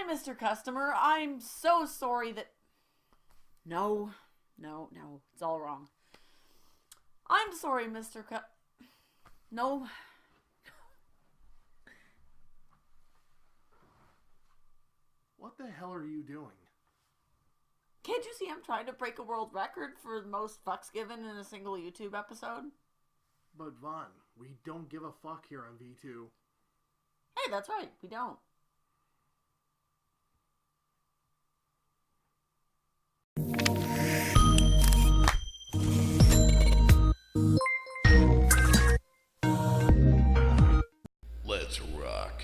Hi, Mr. Customer. I'm so sorry that... No. It's all wrong. I'm sorry, Mr. No. What the hell are you doing? Can't you see I'm trying to break a world record for the most fucks given in a single YouTube episode? But Vaughn, we don't give a fuck here on V2. Hey, that's right. We don't. Let's rock.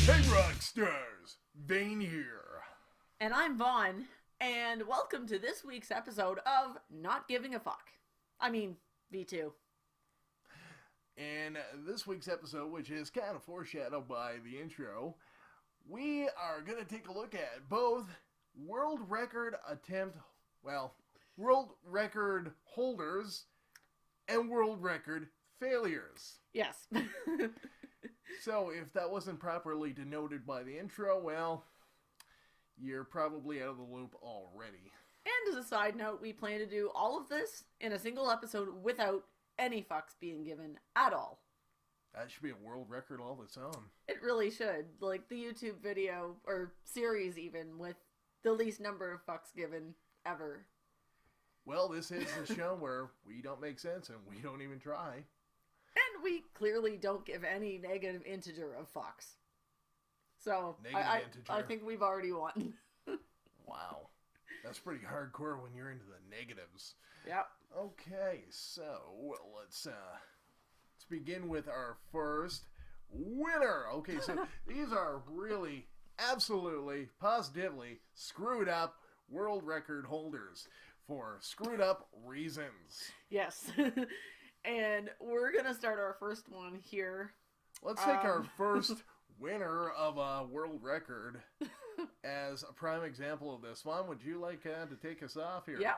Hey Rockstars! Vane here. And I'm Vaughn, and welcome to this week's episode of Not Giving a Fuck. I mean, V2. In this week's episode, which is kind of foreshadowed by the intro, we are going to take a look at both world record holders and world record failures. Yes. So if that wasn't properly denoted by the intro, well, you're probably out of the loop already. And as a side note, we plan to do all of this in a single episode without any fucks being given at all. That should be a world record all its own. It really should. Like the YouTube video, or series even, with the least number of fucks given ever. Well, this is the show where we don't make sense and we don't even try. And we clearly don't give any negative integer of fucks. So, I think we've already won. Wow. That's pretty hardcore when you're into the negatives. Yep. Okay, so let's begin with our first winner. Okay, so these are really, absolutely, positively screwed up world record holders for screwed up reasons. Yes. And we're going to start our first one here. Let's take our first winner of a world record as a prime example of this one. Would you like to take us off here? Yeah.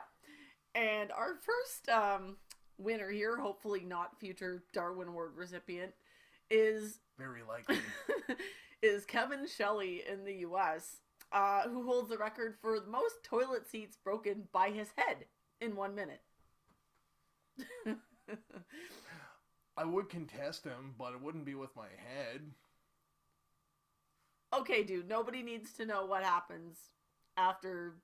And our first winner here, hopefully not future Darwin Award recipient, is... Very likely. is Kevin Shelley in the U.S., who holds the record for the most toilet seats broken by his head in 1 minute. I would contest him, but it wouldn't be with my head. Okay, dude, nobody needs to know what happens after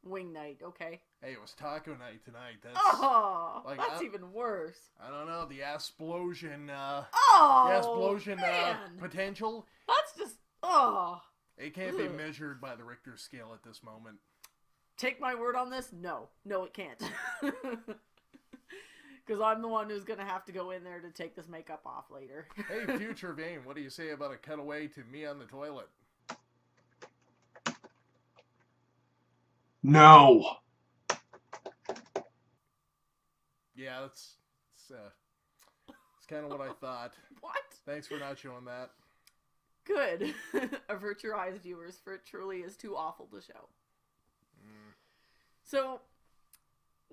wing night, okay? Hey, it was taco night tonight. That's even worse. I don't know, the explosion, man. Potential. That's just, It can't be measured by the Richter scale at this moment. Take my word on this? No, it can't. Because I'm the one who's going to have to go in there to take this makeup off later. Hey, future Vane, what do you say about a cutaway to me on the toilet? No. Yeah, it's kind of what I thought. What? Thanks for not showing that. Good. Avert your eyes, viewers, for it truly is too awful to show. So...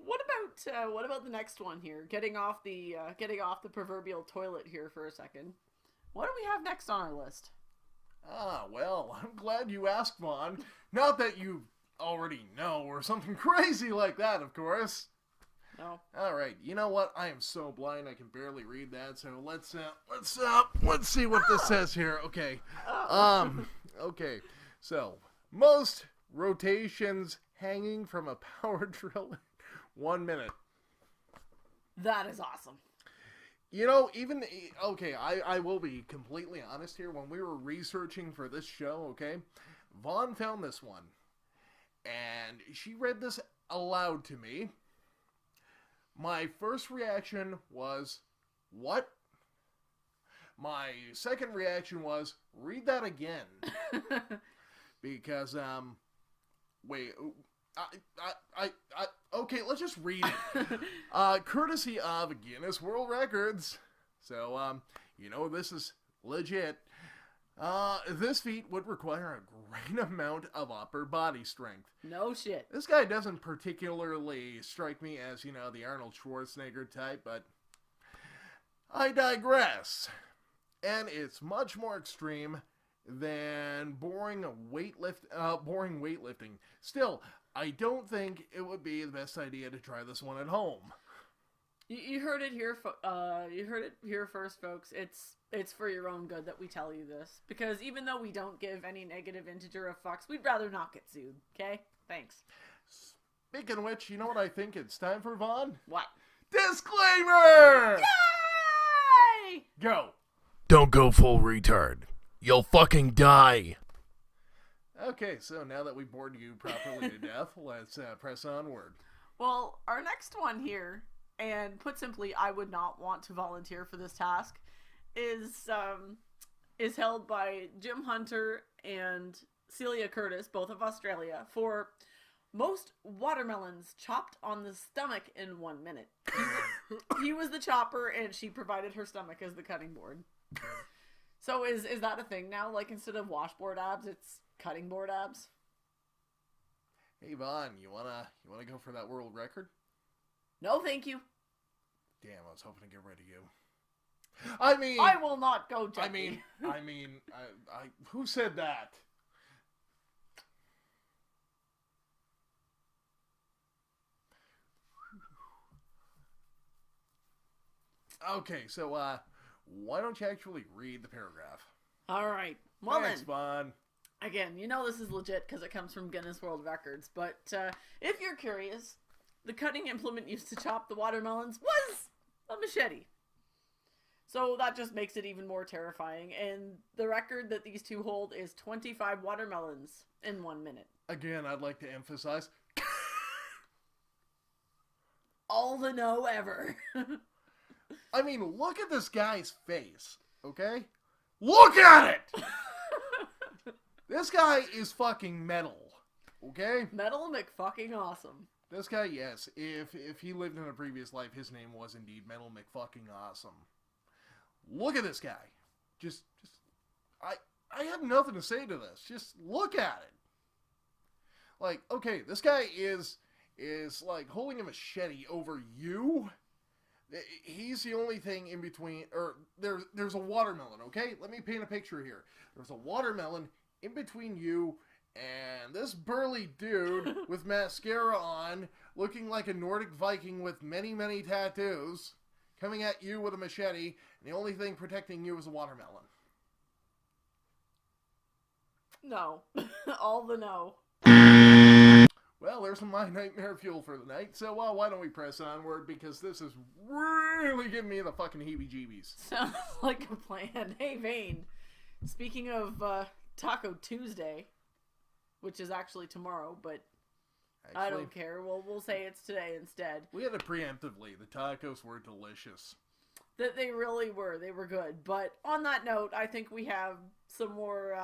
What about the next one here? Getting off the proverbial toilet here for a second. What do we have next on our list? Well, I'm glad you asked, Vaughn. Not that you already know or something crazy like that, of course. No. All right. You know what? I am so blind I can barely read that. So let's see what this says here. Okay. Okay. So most rotations hanging from a power drill. 1 minute. That is awesome. You know, I will be completely honest here. When we were researching for this show, okay, Vaughn found this one. And she read this aloud to me. My first reaction was, what? My second reaction was, read that again. Because, wait... okay, let's just read it. Courtesy of Guinness World Records. So, this is legit. This feat would require a great amount of upper body strength. No shit. This guy doesn't particularly strike me as, the Arnold Schwarzenegger type, but I digress. And it's much more extreme than boring weightlifting. Still, I don't think it would be the best idea to try this one at home. You heard it here. You heard it here first, folks. It's for your own good that we tell you this, because even though we don't give any negative integer of fucks, we'd rather not get sued. Okay? Thanks. Speaking of which, you know what I think it's time for, Vaughn? What? Disclaimer! Yay! Go. Don't go full retard. You'll fucking die. Okay, so now that we bored you properly to death, let's press onward. Well, our next one here, and put simply, I would not want to volunteer for this task, is held by Jim Hunter and Celia Curtis, both of Australia, for most watermelons chopped on the stomach in 1 minute. He was the chopper, and she provided her stomach as the cutting board. So is that a thing now? Like, instead of washboard abs, it's cutting board abs? Hey, Vaughn, you wanna go for that world record? No, thank you. Damn, I was hoping to get rid of you. I will not go, Jackie. I who said that? Okay, so, why don't you actually read the paragraph? All right. Well, Thanks, then. Vaughn. Again, this is legit because it comes from Guinness World Records, but if you're curious, the cutting implement used to chop the watermelons was a machete. So that just makes it even more terrifying, and the record that these two hold is 25 watermelons in 1 minute. Again, I'd like to emphasize... All the no ever. I mean, look at this guy's face, okay? Look at it! This guy is fucking metal, okay? Metal McFucking awesome. This guy, yes, if he lived in a previous life, his name was indeed Metal McFucking Awesome. Look at this guy. I have nothing to say to this. Just look at it. Like, okay, this guy is like holding a machete over you. He's the only thing in between, or there's a watermelon, okay? Let me paint a picture here. There's a watermelon in between you and this burly dude with mascara on, looking like a Nordic Viking with many, many tattoos, coming at you with a machete, and the only thing protecting you is a watermelon. No. All the no. Well, there's my nightmare fuel for the night, so why don't we press onward, because this is really giving me the fucking heebie-jeebies. Sounds like a plan. Hey, Vane. Speaking of Taco Tuesday, which is actually tomorrow, but I don't care. We'll say it's today instead. We had it preemptively. The tacos were delicious. That they really were. They were good. But on that note, I think we have some more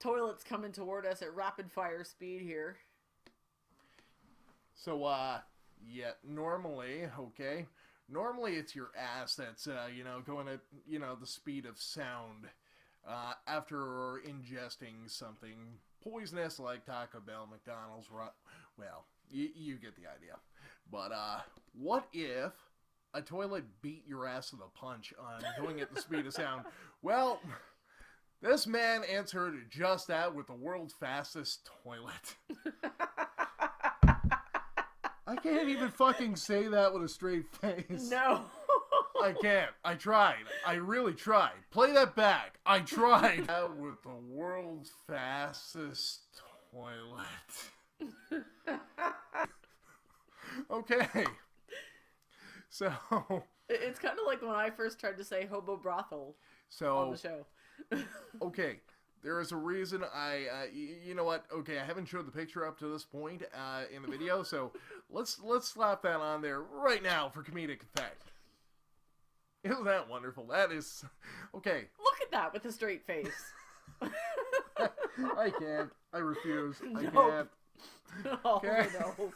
toilets coming toward us at rapid fire speed here. So, yeah, normally it's your ass that's, going at, the speed of sound, after ingesting something poisonous like Taco Bell, McDonald's, well, you get the idea. But, what if a toilet beat your ass to the punch on going at the speed of sound? Well, this man answered just that with the world's fastest toilet. I can't even fucking say that with a straight face. No. I can't. I tried. I really tried. Play that back. I tried. With the world's fastest toilet. Okay. So. It's kind of like when I first tried to say hobo brothel on the show. Okay. There is a reason you know what? Okay, I haven't showed the picture up to this point in the video, so let's slap that on there right now for comedic effect. Isn't that wonderful? That is... Okay. Look at that with a straight face. I can't. I refuse. I Nope. can't. Oh, Okay. no.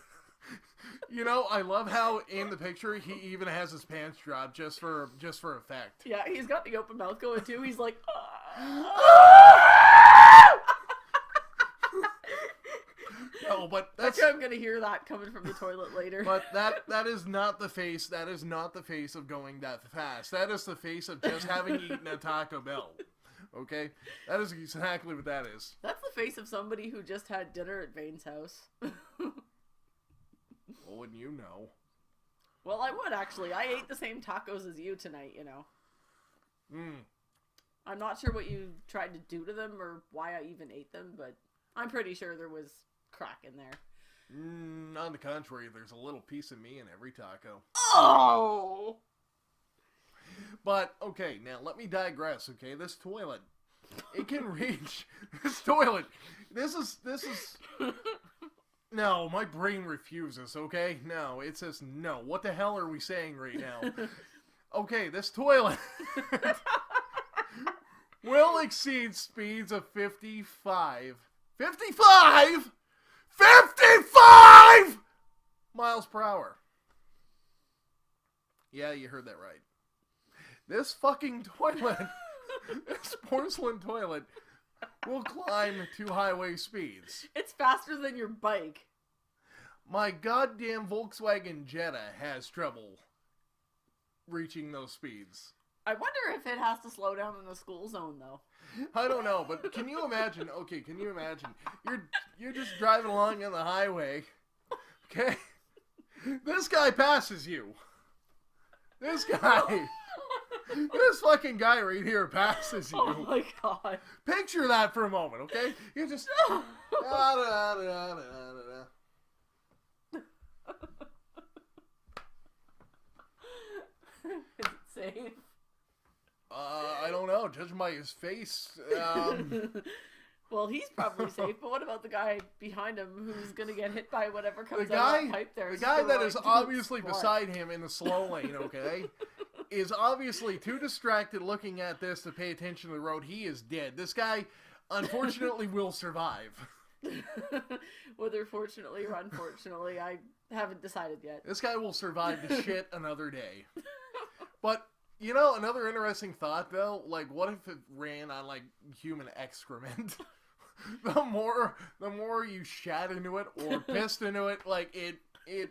You know, I love how in the picture he even has his pants dropped just for effect. Yeah, he's got the open mouth going too. He's like, No, but that's I'm gonna hear that coming from the toilet later. But that is not the face. That is not the face of going that fast. That is the face of just having eaten a Taco Bell. Okay, that is exactly what that is. That's the face of somebody who just had dinner at Vane's house. Well, wouldn't you know? Well, I would actually. I ate the same tacos as you tonight. You know. I'm not sure what you tried to do to them or why I even ate them, but I'm pretty sure there was crack in there. On the contrary, there's a little piece of me in every taco. Oh! But, okay, now let me digress, okay? This toilet, it can reach... This toilet, this is... No, my brain refuses, okay? No, it says no. What the hell are we saying right now? Okay, this toilet will exceed speeds of 55... 55?! 55 miles per hour. Yeah, you heard that right. This fucking toilet, this porcelain toilet, will climb to highway speeds. It's faster than your bike. My goddamn Volkswagen Jetta has trouble reaching those speeds. I wonder if it has to slow down in the school zone, though. I don't know, but can you imagine? Okay, can you imagine? You're just driving along on the highway. Okay, this guy passes you. This guy, this fucking guy right here passes you. Oh my god! Picture that for a moment, okay? You just. Is it safe? I don't know. Judging by his face, well, he's probably safe, but what about the guy behind him who's gonna get hit by whatever comes the out of that pipe there? The guy that is obviously beside him in the slow lane, okay, is obviously too distracted looking at this to pay attention to the road. He is dead. This guy, unfortunately, will survive. Whether fortunately or unfortunately, I haven't decided yet. This guy will survive the shit another day. But... You know, another interesting thought, though, like, what if it ran on, like, human excrement? the more you shat into it or pissed into it, like, it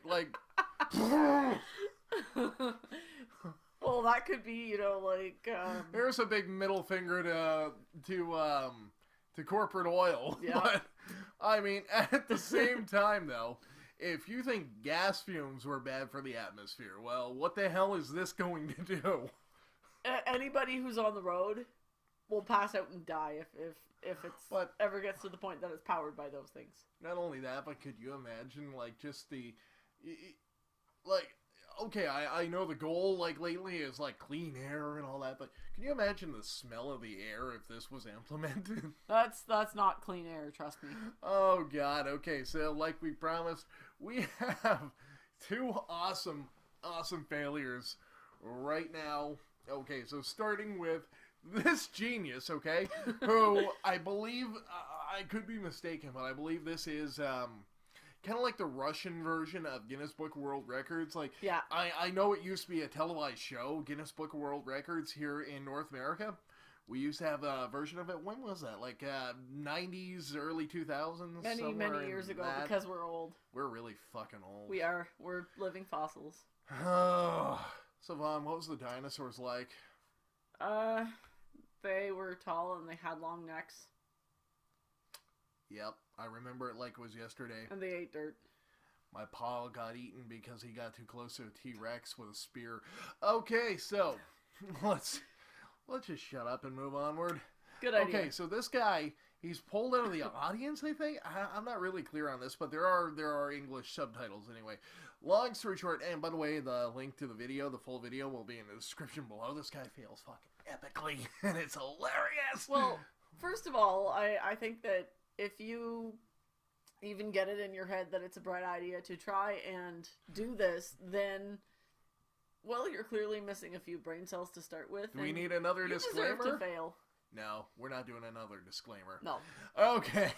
like... Well, that could be, you know, like, There's a big middle finger to corporate oil. Yeah. But, I mean, at the same time, though... If you think gas fumes were bad for the atmosphere, well, what the hell is this going to do? Anybody who's on the road will pass out and die if it's ever gets to the point that it's powered by those things. Not only that, but could you imagine, like, just the... Like, okay, I know the goal, like, lately is, like, clean air and all that, but can you imagine the smell of the air if this was implemented? That's not clean air, trust me. Oh, God. Okay, so, like we promised, we have two awesome failures right now. Okay, so starting with this genius, okay, who I believe, I could be mistaken, but I believe this is, kind of like the Russian version of Guinness Book of World Records. Like, yeah. I know it used to be a televised show, Guinness Book of World Records, here in North America. We used to have a version of it. When was that? Like, 90s, early 2000s? Many years ago, because we're old. We're really fucking old. We are. We're living fossils. So, Vaughn, what was the dinosaurs like? They were tall and they had long necks. Yep, I remember it like it was yesterday. And they ate dirt. My paw got eaten because he got too close to a T-Rex with a spear. Okay, so let's just shut up and move onward. Good idea. Okay, so this guy, he's pulled out of the audience, I think. I'm not really clear on this, but there are English subtitles anyway. Long story short, and by the way, the link to the video, the full video, will be in the description below. This guy fails fucking epically, and it's hilarious. Well, first of all, I think that if you even get it in your head that it's a bright idea to try and do this, then, well, you're clearly missing a few brain cells to start with. Do we need another disclaimer? You deserve to fail. No, we're not doing another disclaimer. No. Okay.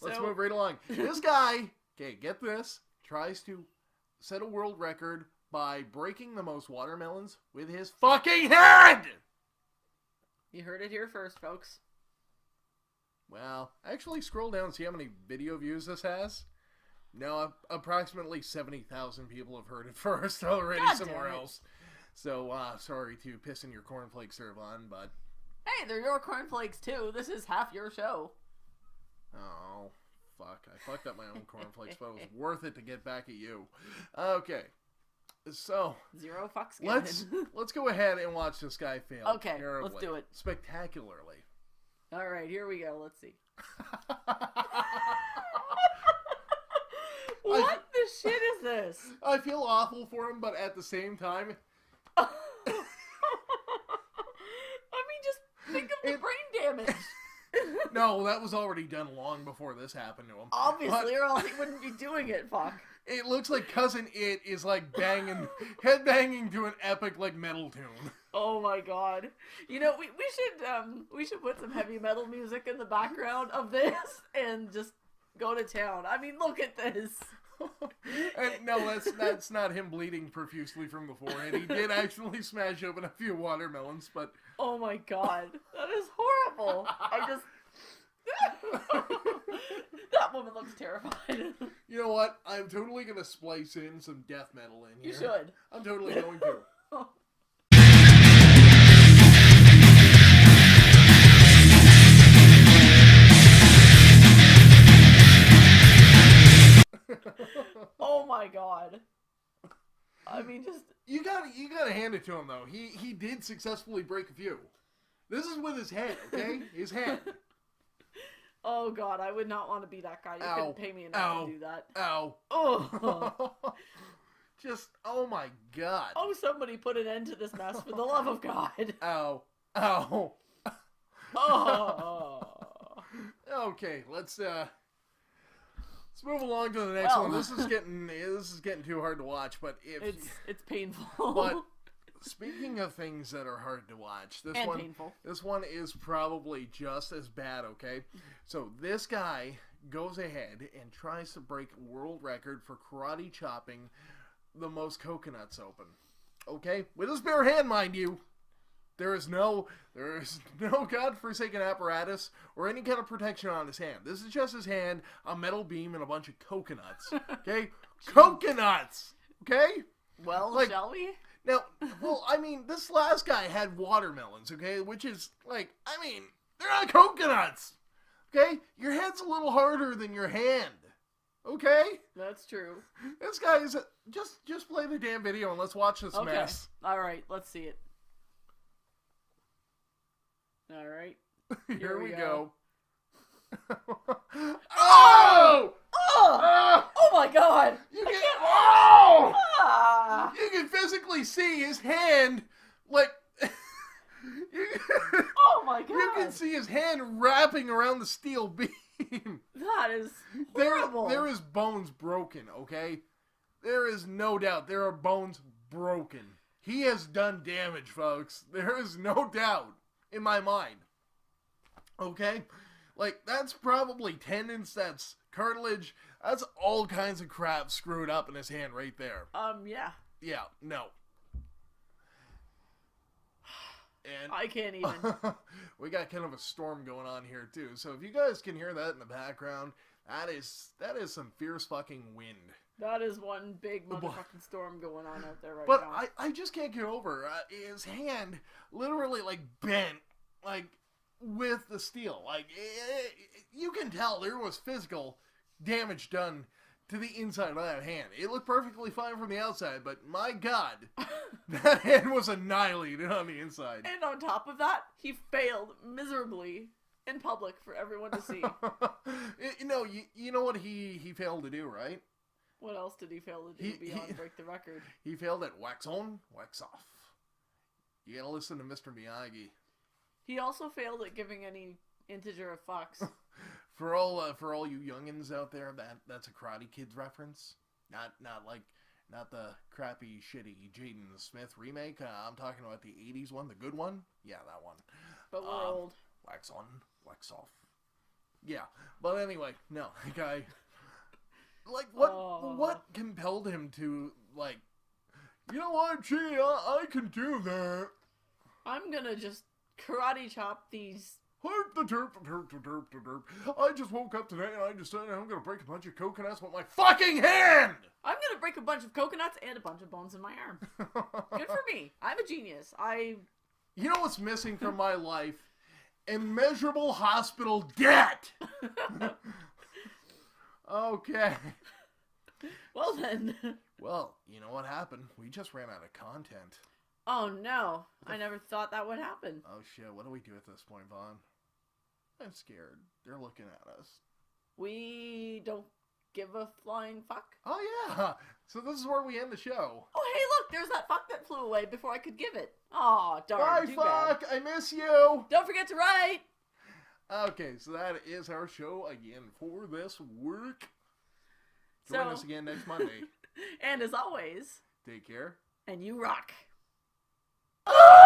Let's move right along. This guy, okay, get this, tries to set a world record by breaking the most watermelons with his fucking hand! You heard it here first, folks. Well, actually scroll down and see how many video views this has. No, approximately 70,000 people have heard it first already somewhere else. So, sorry to piss in your cornflakes there, Vaughn, but... Hey, they're your cornflakes, too. This is half your show. Oh, fuck. I fucked up my own cornflakes, but it was worth it to get back at you. Okay. So... Zero fucks given. Let's go ahead and watch this guy fail. Okay, terribly, let's do it. Spectacularly. Alright, here we go. Let's see. What the shit is this? I feel awful for him, but at the same time... I mean, just think of the brain damage. No, that was already done long before this happened to him. Obviously, or else he wouldn't be doing it, fuck. It looks like Cousin It is like headbanging to an epic like metal tune. Oh my god. You know, we should put some heavy metal music in the background of this and just go to town. I mean, look at this. And no, that's not him bleeding profusely from the forehead. He did actually smash open a few watermelons, but... Oh my god. That is horrible. I just... That woman looks terrified. You know what? I'm totally gonna splice in some death metal in here. You should. I'm totally going to. Oh my god. I mean, just... You gotta hand it to him, though. He did successfully break a few. This is with his head, okay? His hand. Oh god, I would not want to be that guy. You couldn't pay me enough to do that. Ow. Oh. Just, oh my god. Oh, somebody put an end to this mess for the love of God. Ow. Ow. Oh. Okay, let's move along to the next one. This is getting too hard to watch, but it's painful. But speaking of things that are hard to watch, this one is probably just as bad, okay? So this guy goes ahead and tries to break a world record for karate chopping the most coconuts open. Okay? With his bare hand, mind you. There is no godforsaken apparatus or any kind of protection on his hand. This is just his hand, a metal beam, and a bunch of coconuts. Okay? Coconuts! Okay? Well, shall we? Now, well, I mean, this last guy had watermelons, okay? Which is, like, I mean, they're not coconuts! Okay? Your head's a little harder than your hand. Okay? That's true. This guy is... Just play the damn video and let's watch this mess. Alright, let's see it. Alright. Here we go. Oh! Oh my god! You can, Ah! you can physically see his hand, like... Oh my god! You can see his hand wrapping around the steel beam. That is horrible. There is bones broken, okay? There is no doubt there are bones broken. He has done damage, folks. There is no doubt in my mind. Okay? Like, that's probably tendons, that's cartilage, that's all kinds of crap screwed up in his hand right there. Yeah. Yeah, no. And I can't even. We got kind of a storm going on here too. So if you guys can hear that in the background, that is some fierce fucking wind. That is one big motherfucking storm going on out there right now. But I just can't get over his hand literally like bent like with the steel. Like you can tell there was physical damage done to the inside of that hand. It looked perfectly fine from the outside, but my god, that hand was annihilated on the inside. And on top of that, he failed miserably in public for everyone to see. You know what he failed to do, right? What else did he fail to do beyond break the record? He failed at wax on, wax off. You gotta listen to Mr. Miyagi. He also failed at giving any integer of fucks. For all you youngins out there, that's a Karate Kids reference. Not the crappy, shitty Jaden Smith remake. I'm talking about the 80s one, the good one. Yeah, that one. But we're old. Wax on, wax off. Yeah, but anyway, no, the guy... Like, Oh. what compelled him to, like, you know what, gee, I can do that. I'm gonna just karate chop these. I just woke up today and I decided I'm gonna break a bunch of coconuts with my fucking hand! I'm gonna break a bunch of coconuts and a bunch of bones in my arm. Good for me. I'm a genius. You know what's missing from my life? Immeasurable hospital debt! Okay. Well then. Well, you know what happened? We just ran out of content. Oh no. I never thought that would happen. Oh shit, what do we do at this point, Vaughn? I'm scared. They're looking at us. We don't give a flying fuck. Oh yeah! So this is where we end the show. Oh hey look, there's that fuck that flew away before I could give it. Aw, darn. Bye, too fuck! bad. I miss you! Don't forget to write! Okay, so that is our show again for this week. Join us again next Monday. And as always, Take care. and you rock. Ah!